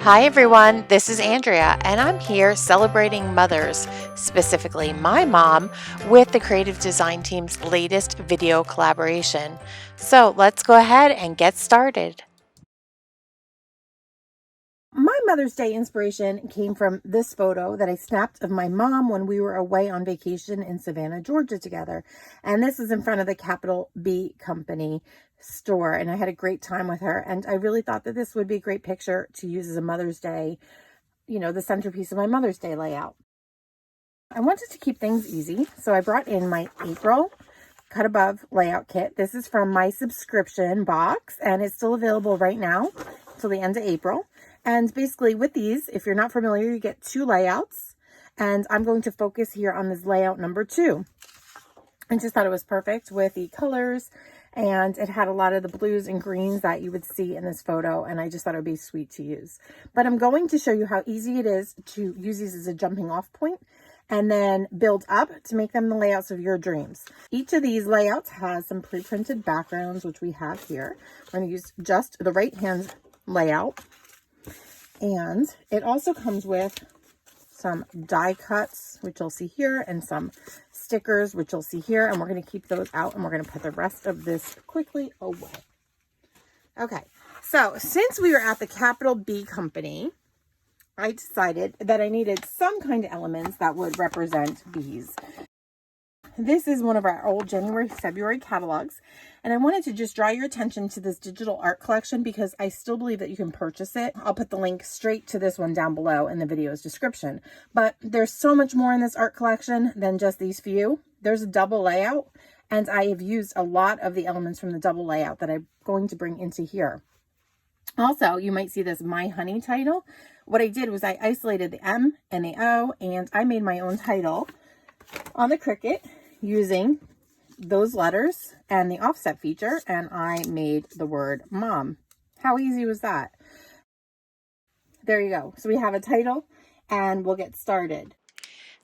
Hi everyone, this is Andrea, and I'm here celebrating mothers, specifically my mom, with the creative design team's latest video collaboration. So let's go ahead and get started. My Mother's Day inspiration came from this photo that I snapped of my mom when we were away on vacation in Savannah, Georgia together. And this is in front of the Capital B Company store. And I had a great time with her. And I really thought that this would be a great picture to use as a Mother's Day, the centerpiece of my Mother's Day layout. I wanted to keep things easy. So I brought in my April Cut Above layout kit. This is from my subscription box and it's still available right now till the end of April. And basically with these, if you're not familiar, you get 2 layouts, and I'm going to focus here on this layout number 2. I just thought it was perfect with the colors, and it had a lot of the blues and greens that you would see in this photo, and I just thought it would be sweet to use. But I'm going to show you how easy it is to use these as a jumping off point and then build up to make them the layouts of your dreams. Each of these layouts has some pre-printed backgrounds, which we have here. We're going to use just the right hand layout. And it also comes with some die cuts, which you'll see here, and some stickers, which you'll see here. And we're going to keep those out, and we're going to put the rest of this quickly away. Okay, so since we were at the Capital B Company, I decided that I needed some kind of elements that would represent bees. This is one of our old January, February catalogs, and I wanted to just draw your attention to this digital art collection because I still believe that you can purchase it. I'll put the link straight to this one down below in the video's description, but there's so much more in this art collection than just these few. There's a double layout, and I have used a lot of the elements from the double layout that I'm going to bring into here. Also, you might see this My Honey title. What I did was I isolated the M and the O, and I made my own title on the CRICUT using those letters and the offset feature, and I made the word mom. How easy was that? There you go. So we have a title, and we'll get started.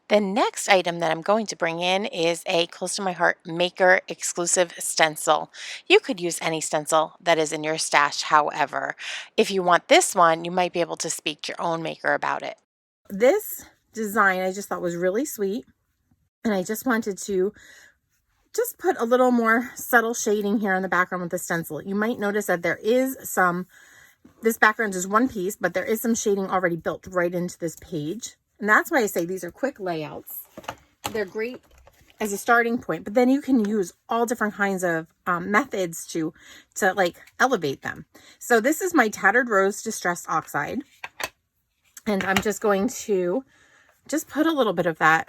The next item that I'm going to bring in is a Close to My Heart Maker exclusive stencil. You could use any stencil that is in your stash, however. If you want this one, you might be able to speak to your own maker about it. This design I just thought was really sweet, and I just wanted to just put a little more subtle shading here in the background with the stencil. You might notice that there is this background is one piece, but there is some shading already built right into this page. And that's why I say these are quick layouts. They're great as a starting point, but then you can use all different kinds of methods to like elevate them. So this is my Tattered Rose Distressed Oxide. And I'm just going to just put a little bit of that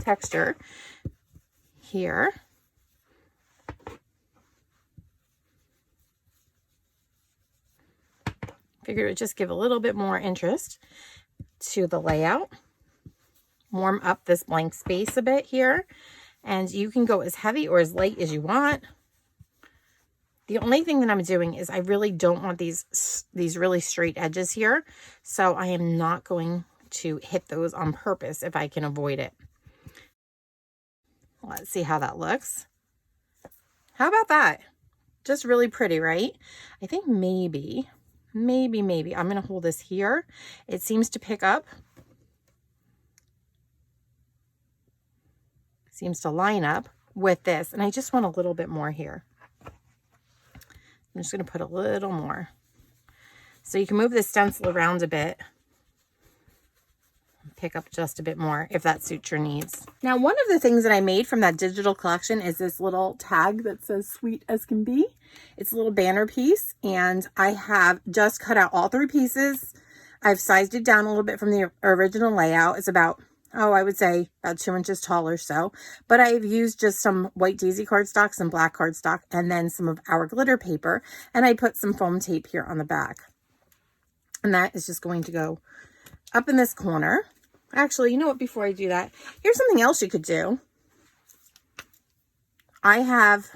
texture here. Figured it would just give a little bit more interest to the layout. Warm up this blank space a bit here, and you can go as heavy or as light as you want. The only thing that I'm doing is I really don't want these really straight edges here, so I am not going to hit those on purpose if I can avoid it. Let's see how that looks. How about that? Just really pretty, right? I think maybe I'm going to hold this here. It seems to pick up. Seems to line up with this. And I just want a little bit more here. I'm just going to put a little more. So you can move the stencil around a bit. Pick up just a bit more if that suits your needs. Now, one of the things that I made from that digital collection is this little tag that says sweet as can be. It's a little banner piece, and I have just cut out all 3 pieces. I've sized it down a little bit from the original layout. It's about, I would say about 2 inches tall or so, but I've used just some white daisy cardstock, some black cardstock, and then some of our glitter paper, and I put some foam tape here on the back. And that is just going to go up in this corner. Actually, you know what, before I do that, here's something else you could do. I have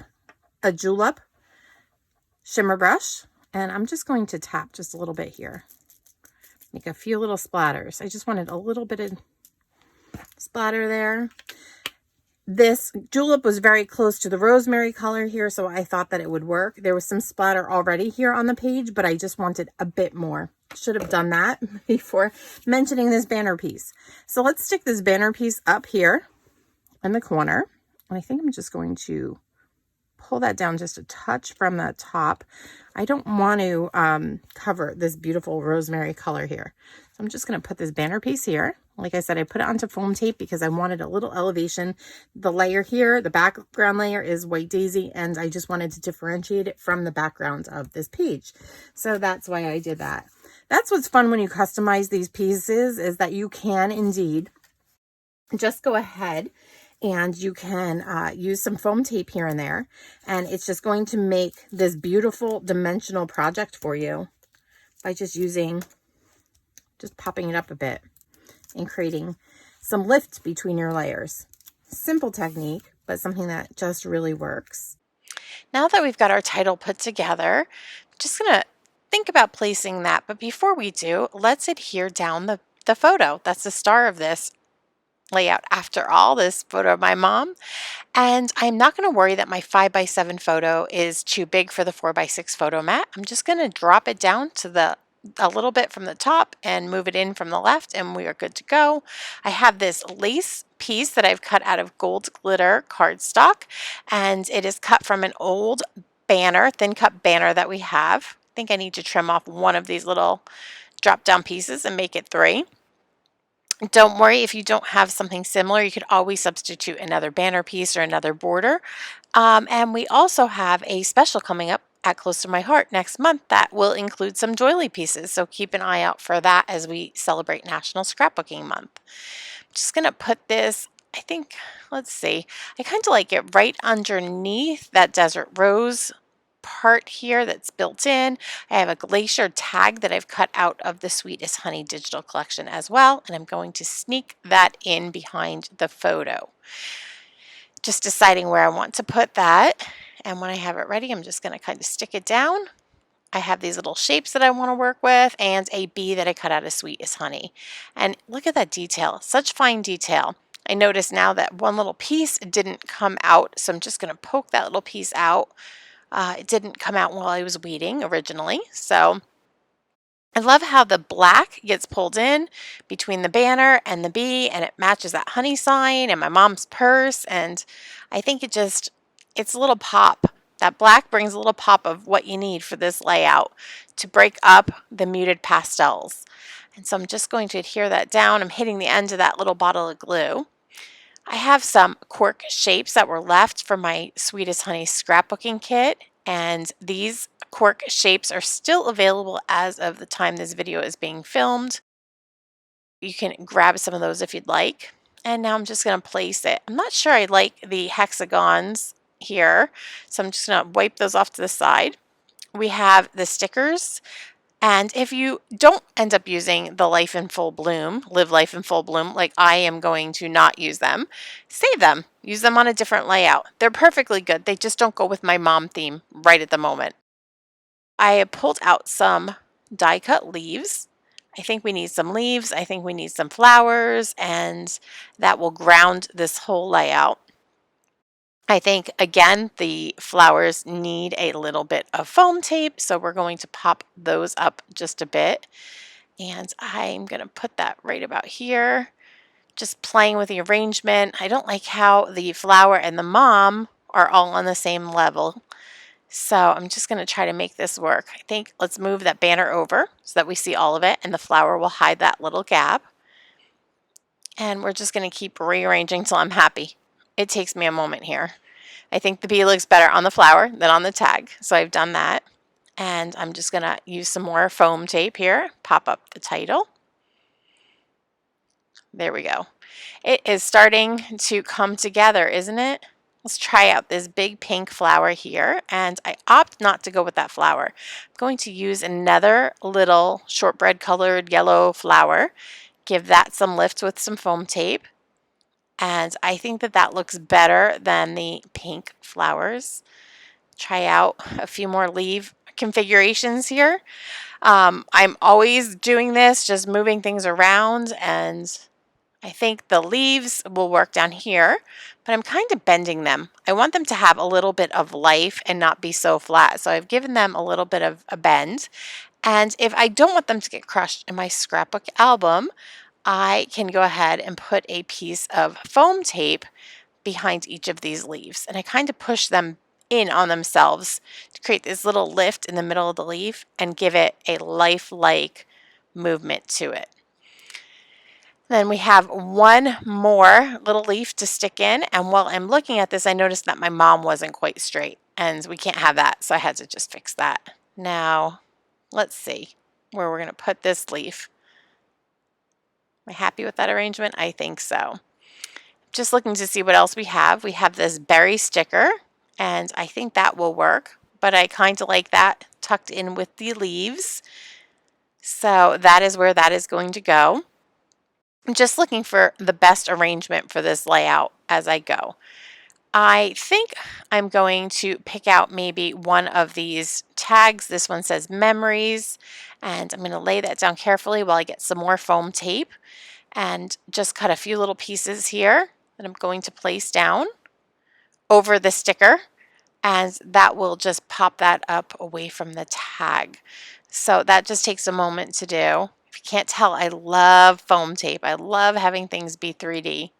a julep shimmer brush, and I'm just going to tap just a little bit here. Make a few little splatters. I just wanted a little bit of splatter there. This julep was very close to the rosemary color here, so I thought that it would work. There was some splatter already here on the page, but I just wanted a bit more. Should have done that before mentioning this banner piece. So let's stick this banner piece up here in the corner. And I think I'm just going to pull that down just a touch from the top. I don't want to cover this beautiful rosemary color here. So I'm just going to put this banner piece here. Like I said, I put it onto foam tape because I wanted a little elevation. The layer here, the background layer, is White Daisy, and I just wanted to differentiate it from the background of this page. So that's why I did that. That's what's fun when you customize these pieces, is that you can indeed just go ahead and you can use some foam tape here and there, and it's just going to make this beautiful dimensional project for you by just popping it up a bit and creating some lift between your layers. Simple technique, but something that just really works. Now that we've got our title put together, I'm just gonna think about placing that, but before we do, let's adhere down the photo. That's the star of this layout after all, this photo of my mom. And I'm not going to worry that my 5x7 photo is too big for the 4x6 photo mat. I'm just going to drop it down to a little bit from the top and move it in from the left, and we are good to go. I have this lace piece that I've cut out of gold glitter cardstock, and it is cut from an old banner, thin cut banner that we have. I think I need to trim off one of these little drop down pieces and make it 3. Don't worry if you don't have something similar. You could always substitute another banner piece or another border. And we also have a special coming up at Close to My Heart next month that will include some doily pieces. So keep an eye out for that as we celebrate National Scrapbooking Month. I'm just going to put this, I think, let's see. I kind of like it right underneath that desert rose part here that's built in. I have a glacier tag that I've cut out of the Sweet as Honey digital collection as well, and I'm going to sneak that in behind the photo. Just deciding where I want to put that, and when I have it ready, I'm just going to kind of stick it down. I have these little shapes that I want to work with and a bee that I cut out of Sweet as Honey. And look at that detail, such fine detail. I notice now that one little piece didn't come out, so I'm just going to poke that little piece out. It didn't come out while I was weeding originally, so I love how the black gets pulled in between the banner and the bee, and it matches that honey sign and my mom's purse, and I think it's a little pop. That black brings a little pop of what you need for this layout to break up the muted pastels. And so I'm just going to adhere that down. I'm hitting the end of that little bottle of glue. I have some cork shapes that were left from my Sweet as Honey scrapbooking kit, and these cork shapes are still available as of the time this video is being filmed. You can grab some of those if you'd like. And now I'm just going to place it. I'm not sure I like the hexagons here, so I'm just going to wipe those off to the side. We have the stickers. And if you don't end up using the Life in Full Bloom, Live Life in Full Bloom, like I am going to not use them, save them. Use them on a different layout. They're perfectly good. They just don't go with my mom theme right at the moment. I pulled out some die cut leaves. I think we need some leaves. I think we need some flowers, and that will ground this whole layout. I think, again, the flowers need a little bit of foam tape, so we're going to pop those up just a bit. And I'm going to put that right about here, just playing with the arrangement. I don't like how the flower and the mom are all on the same level. So I'm just going to try to make this work. I think let's move that banner over so that we see all of it, and the flower will hide that little gap. And we're just going to keep rearranging till I'm happy. It takes me a moment here. I think the bee looks better on the flower than on the tag, so I've done that. And I'm just going to use some more foam tape here, pop up the title. There we go. It is starting to come together, isn't it? Let's try out this big pink flower here, and I opt not to go with that flower. I'm going to use another little shortbread colored yellow flower, give that some lift with some foam tape, and I think that that looks better than the pink flowers. Try out a few more leaf configurations here. I'm always doing this, just moving things around, and I think the leaves will work down here, but I'm kind of bending them. I want them to have a little bit of life and not be so flat. So I've given them a little bit of a bend. And if I don't want them to get crushed in my scrapbook album, I can go ahead and put a piece of foam tape behind each of these leaves. And I kind of push them in on themselves to create this little lift in the middle of the leaf and give it a lifelike movement to it. Then we have one more little leaf to stick in. And while I'm looking at this, I noticed that my mom wasn't quite straight. And we can't have that, so I had to just fix that. Now, let's see where we're going to put this leaf. Am I happy with that arrangement? I think so. Just looking to see what else we have. We have this berry sticker, and I think that will work. But I kind of like that tucked in with the leaves. So that is where that is going to go. I'm just looking for the best arrangement for this layout as I go. I think I'm going to pick out maybe one of these tags. This one says memories, and I'm going to lay that down carefully while I get some more foam tape and just cut a few little pieces here that I'm going to place down over the sticker, and that will just pop that up away from the tag. So that just takes a moment to do. If you can't tell, I love foam tape. I love having things be 3D.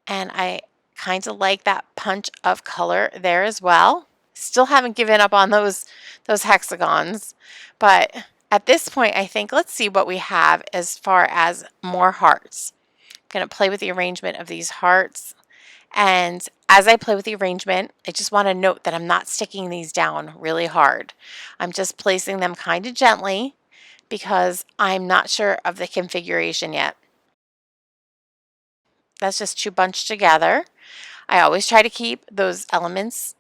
And I kind of like that punch of color there as well. Still haven't given up on those hexagons. But at this point, I think let's see what we have as far as more hearts. I'm going to play with the arrangement of these hearts. And as I play with the arrangement, I just want to note that I'm not sticking these down really hard. I'm just placing them kind of gently because I'm not sure of the configuration yet. That's just two bunched together. I always try to keep those elements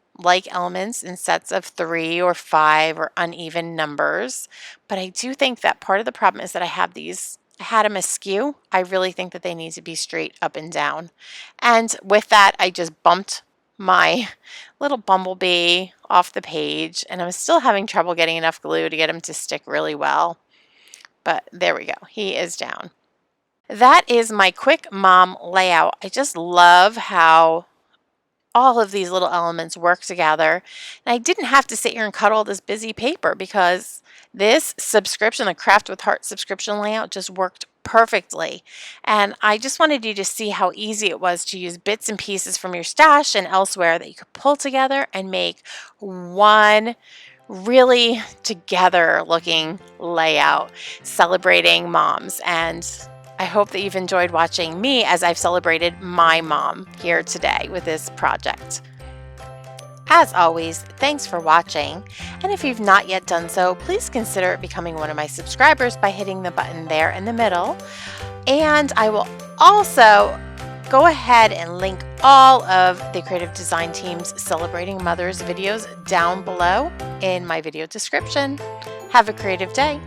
in sets of 3 or 5 or uneven numbers. But I do think that part of the problem is that I had them askew. I really think that they need to be straight up and down. And with that, I just bumped my little bumblebee off the page, and I'm still having trouble getting enough glue to get him to stick really well. But there we go. He is down. That is my quick mom layout. I just love how all of these little elements work together. And I didn't have to sit here and cut all this busy paper because this subscription, the Craft with Heart subscription layout, just worked perfectly. And I just wanted you to see how easy it was to use bits and pieces from your stash and elsewhere that you could pull together and make one really together looking layout celebrating moms. And I hope that you've enjoyed watching me as I've celebrated my mom here today with this project. As always, thanks for watching, and if you've not yet done so, please consider becoming one of my subscribers by hitting the button there in the middle. And I will also go ahead and link all of the creative design team's Celebrating Mothers videos down below in my video description. Have a creative day.